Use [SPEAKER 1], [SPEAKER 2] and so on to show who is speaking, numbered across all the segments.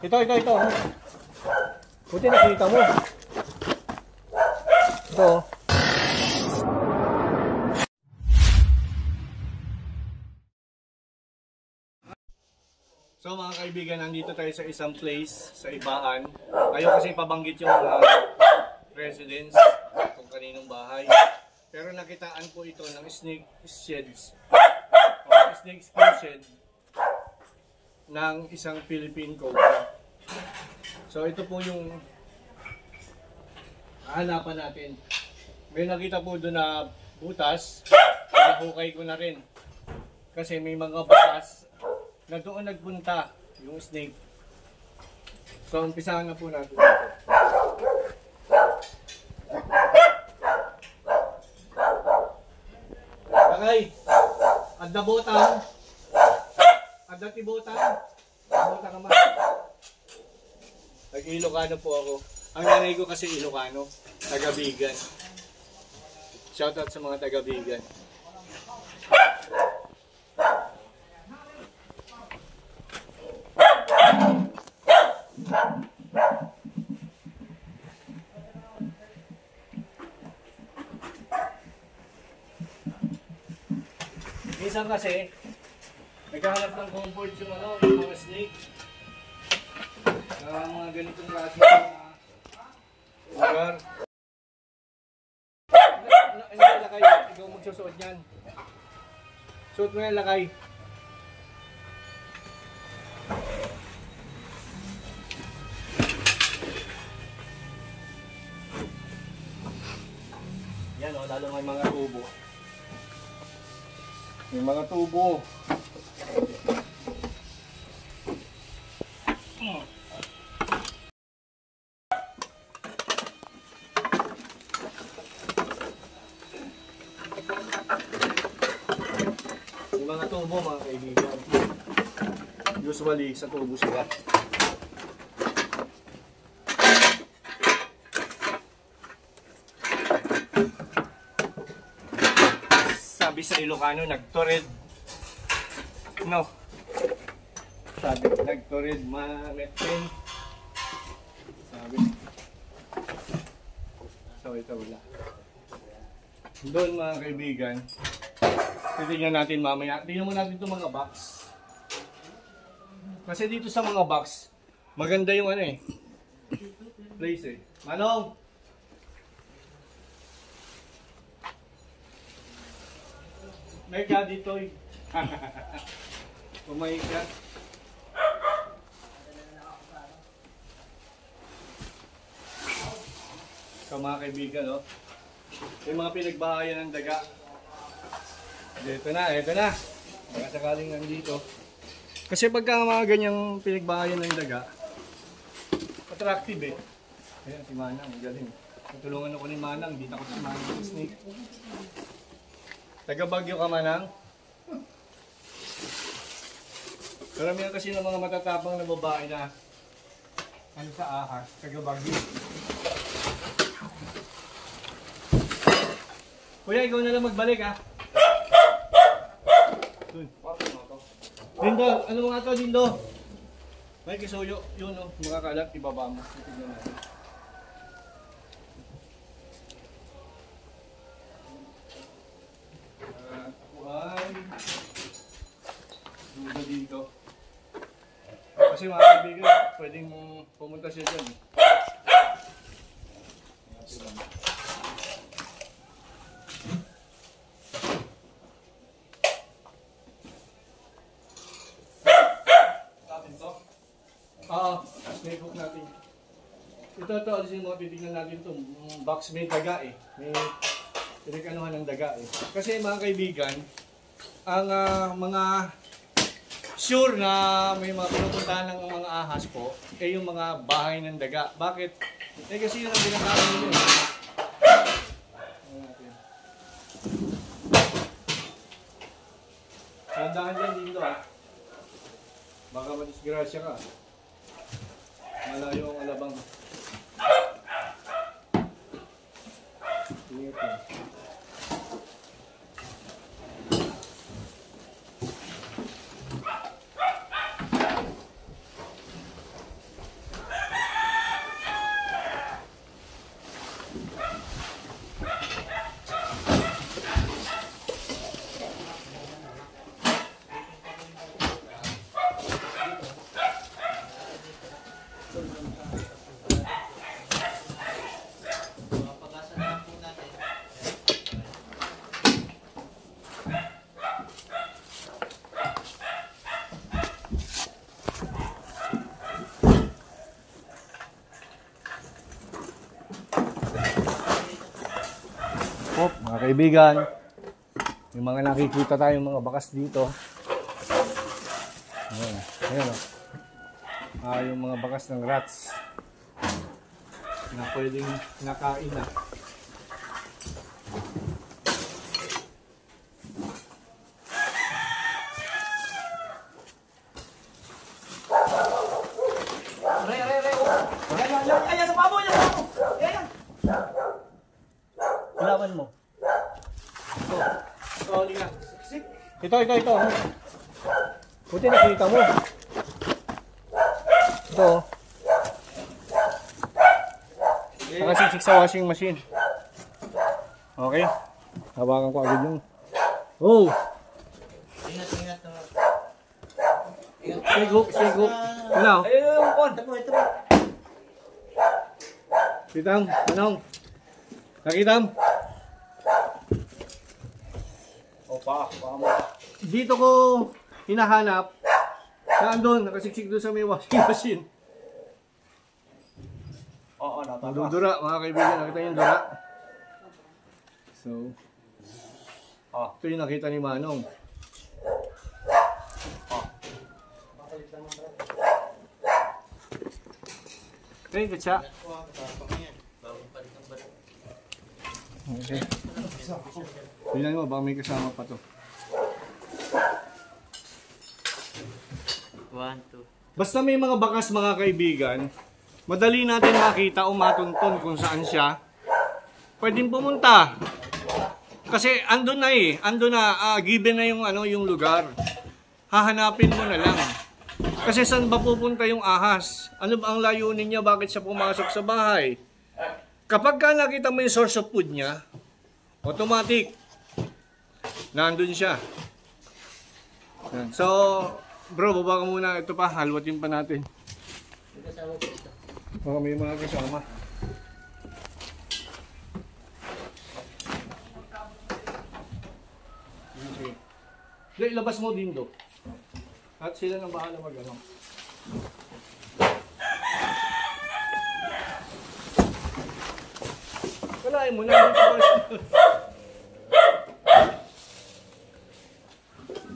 [SPEAKER 1] Ito. Buti nakita mo. Ito. So mga kaibigan, nandito tayo sa isang place sa Ibaan. Ayaw kasi pabanggit yung residence kung kaninong bahay. Pero nakitaan po ito ng snake sheds o snake skin shed ng isang Philippine Cobra. So ito po yung hanapan natin. May nakita po doon na butas, nahukay ko na rin. Kasi may mga butas na doon nagpunta yung snake. So umpisahan na po natin ito. Okay, at the bottom, at the tibotang, bota ka man. Nag-Ilocano po ako. Ang nanay ko kasi Ilocano, taga-Bigan. Shoutout sa mga taga-Bigan. Minsan kasi, naghahanap ng comfort yung mga snake. Mga ganitong klase na lugar. Ano yung lakay? Ikaw magsusuot yan. Suot mo yan lakay. Yan o, lalo may mga tubo. May mga tubo. May mga tubo mga kaibigan. Usually sa tubo sila. Sabi sa Ilocano, nagturid. No. Sabi, nagturid, ma-metrin. Sabi. So, ito wala. Doon mga kaibigan, titignan natin mamaya. Tingnan mo natin itong mga box. Kasi dito sa mga box, maganda yung place eh. Manong! May ka dito eh. Pumayin ka. So mga kaibigan, oh. May mga pinagbahayan ng daga. Ito na. Baka sakaling nandito. Kasi pagka mga ganyang pinagbahayan ng daga, attractive eh. Ayan, si Manang, galing. Natulungan ako ni Manang, dito ako si Manang sa snake. Taga Bagyo ka Manang? Karamihan kasi ng mga matatapang na babae na sa ahas, taga Bagyo. Kuya, ikaw na lang magbalik ha. Dindo, ano mga to Dindo? May kisuyo, yun o, mga kalat, ibaba mo. Tignan natin. Duda dito. Kasi mga kaibigan, pwedeng pumunta siya dyan. May hook natin. Ito, alisin mo, titignan natin ito. Box may daga eh. May pinag-anuhan ng daga eh. Kasi mga kaibigan, ang mga sure na may mga pinupuntahan ng mga ahas po, eh yung mga bahay ng daga. Bakit? Eh kasi yun ang binatawag nyo eh. Tandaan dyan dito ah. Baka madisgrasya ka. Malayo ang alabang. Tingnan ko. kaibigan, yung mga nakikita tayong mga bakas dito. Ayan o. Yung mga bakas ng rats na pwedeng nakain na.
[SPEAKER 2] Ayan sa pabo! Ayan!
[SPEAKER 1] Ilawan mo. Ito. Buti nakita mo. Ito. Nakasiksik sa washing machine. Okay. Hawakan ko agad yung... Oh!
[SPEAKER 2] Ingat.
[SPEAKER 1] Stay hook. Ano?
[SPEAKER 2] Ayun, kon. Ito mo.
[SPEAKER 1] Kitam, anong? Nakitam?
[SPEAKER 2] Opa mo.
[SPEAKER 1] Dito ko hinahanap. Saan doon? Nakasiksik doon sa may washing machine.
[SPEAKER 2] Oo, natama.
[SPEAKER 1] Dudura, mga kaibigan. Nakita yung dura. So, ito yung nakita ni Manong. Okay, katsa. Okay. Tingnan mo, baka may kasama pa to.
[SPEAKER 2] 1, 2.
[SPEAKER 1] Basta may mga bakas, mga kaibigan, madali natin makita o matunton kung saan siya. Pwedeng pumunta. Kasi andun na given na yung yung lugar. Hahanapin mo na lang. Kasi saan ba pupunta yung ahas? Ano ba ang layunin niya? Bakit siya pumasok sa bahay? Kapag ka nakita mo yung source of food niya, automatic, nandun siya. Yan. So, bro, baba ka muna. Ito pa, halwatin pa natin. Baka may mga kasama. Okay. Hindi, ilabas mo din do. At sila nang bahala mag-ano. Walain mo na.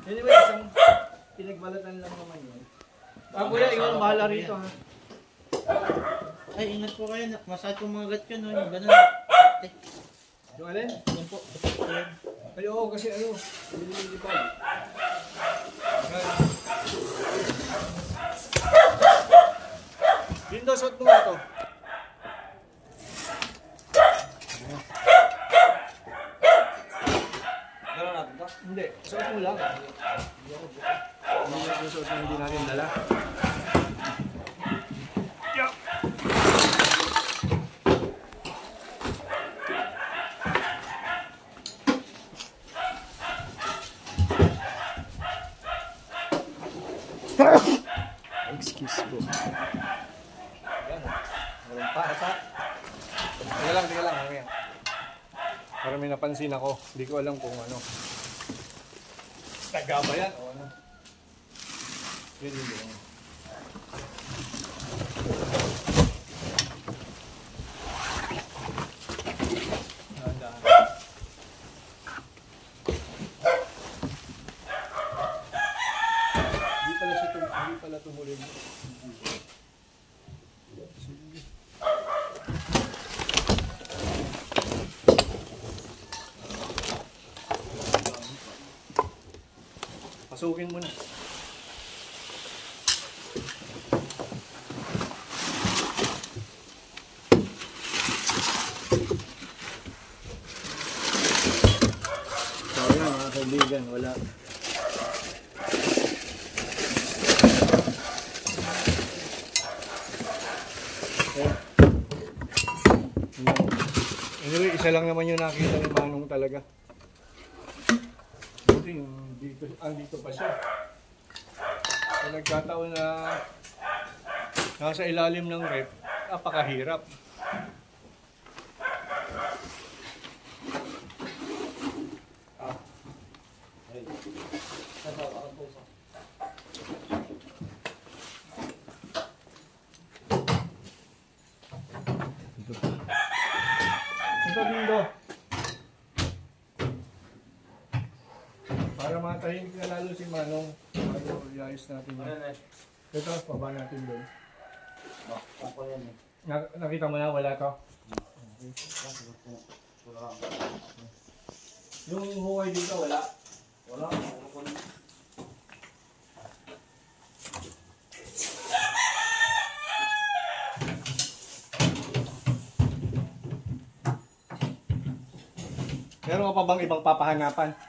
[SPEAKER 1] Anyway, isang pinagbalatan lang naman yun. Kuya, ikaw ang bahala rito ha.
[SPEAKER 2] Ay, ingat po kayo. Masakit po mga gat ko, no? Yung ganun.
[SPEAKER 1] Yung alin?
[SPEAKER 2] Yan po.
[SPEAKER 1] Ay, oo, kasi nililipad. Dindo, suot mo nga ito.
[SPEAKER 2] Gano'n natin to?
[SPEAKER 1] Hindi, suot mo lang. Hindi suot mo, hindi natin dala. Excuse po. Yan. Walang pa. Teka lang. Mamaya. Para may napansin ako. Hindi ko alam kung ano. Taga ba yan o ano? Yun yun. Hindi pala tumulog. Pasukin mo na. So yan mga kaibigan, wala. Anyway, isa lang naman yung nakita ni Manong talaga. Buti yung dito pa siya. So, nagkataon na nasa ilalim ng rep, napakahirap. Ito, Dindo. mga tahimik na lalo si Manong. Bago iayos natin yan.
[SPEAKER 2] Ayan eh.
[SPEAKER 1] Ito, baba natin doon.
[SPEAKER 2] Ako yan eh.
[SPEAKER 1] Nakita mo na, wala to.
[SPEAKER 2] Wala.
[SPEAKER 1] Yung huway dito, wala.
[SPEAKER 2] Wala.
[SPEAKER 1] Meron ka pa bang ibang papahanapan?